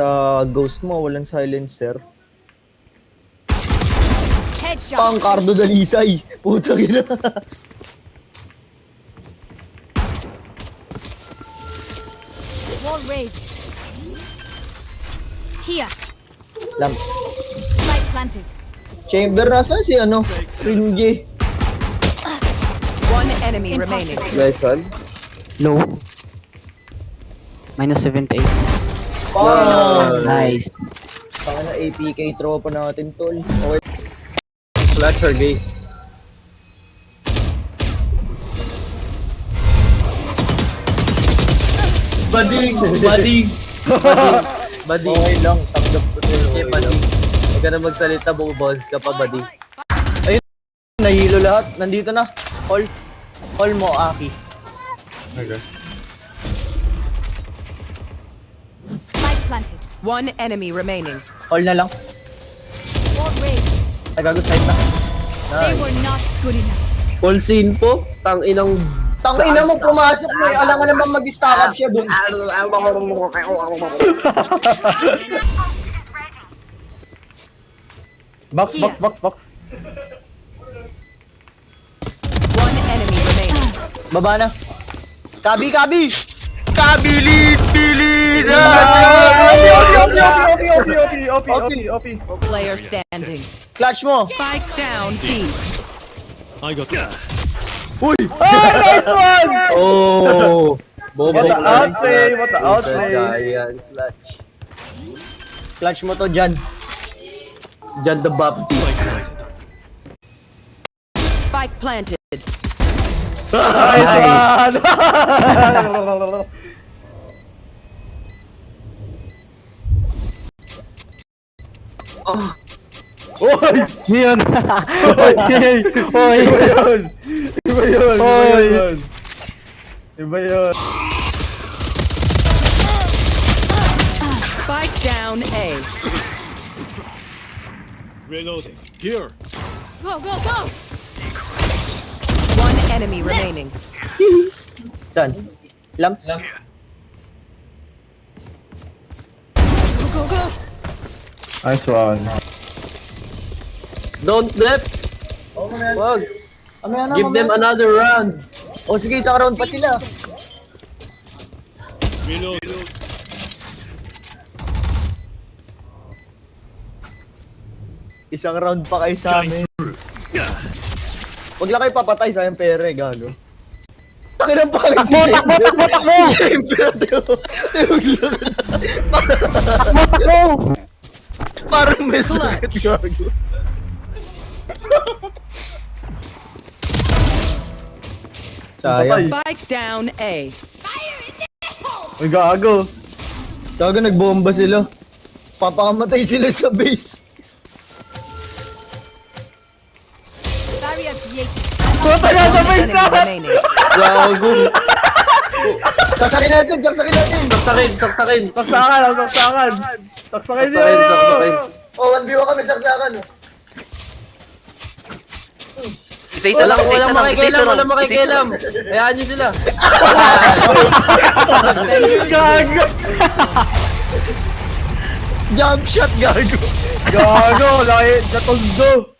sa ghost mo, walang silencer. Headshot. Pang Cardo Dalisay. Puta gina. Wall raised. Here. Lamps. Light planted. Chamber nasa si ano? Ringy. One enemy remaining. Nice one. Low. Minus 78. Wow. Nice. Saka na APK tropa natin tol. Okay. Clutch or gay? Bading! Bading! Bading! Okay lang, tanggap ko tol. Okay, bading. Huwag ka na magsalita, bumuboses ka pa, bading. Nahilo lahat. Nandito na. Call. Call mo, Aki. Light planted. One enemy remaining. Call na lang. Wall raised. Nagago side na. They were not good enough. Full scene po? Tang inang... Tang ina mo pumasok mo eh. Alam nga naman mag-stack up siya dun. Box, box, box, box. One enemy remaining. Baba na. Kabi, kabi! Kabilit! Player standing. Clutch mo! Spike down B. I got that. Uy! Nice one! Oh! Bobo What the outplay, what the outplay. Giant clutch. Clutch mo to dyan. John the Baptist. Spike planted. Nice one! Oy! Yun. Oy! Oy. Iba yun! Iba yun! Iba yun! Iba yun! Spike down A. Reloading. Here. Go, go, go. One enemy remaining. Saan? Lamps? Go, go, go. Nice one! Don't let! Wag! Mamaya na, Give them mamaya na. another round! O sige, isang round pa sila. Reload. Isang round pa kayo sa amin. Huwag lang kayo papatay sa yung pere, gago. Takin ang pangit ni Chamber. Chamber, huwag lang. Parang may sakit, gago. Sayang. Spike down A. Uy, gago! Gago, nagbomba sila. Papakamatay sila sa base. Barrier created. Puta na sa One face enemy na! remaining. Gago! Saksakin natin, saksakin natin. Saksakin! Saksakin! Saksakan! Ang saksakan! Saksakan nyo! Saksakin! Saksakin! O, 1v1 kami, saksakan. Isa-isa lang, Walang isa-isa lang, makikialam! isa-isa lang. Walang makikialam! Hayaan nyo sila! Gago! Jump shot, gago. Gago! Laki! Natundo!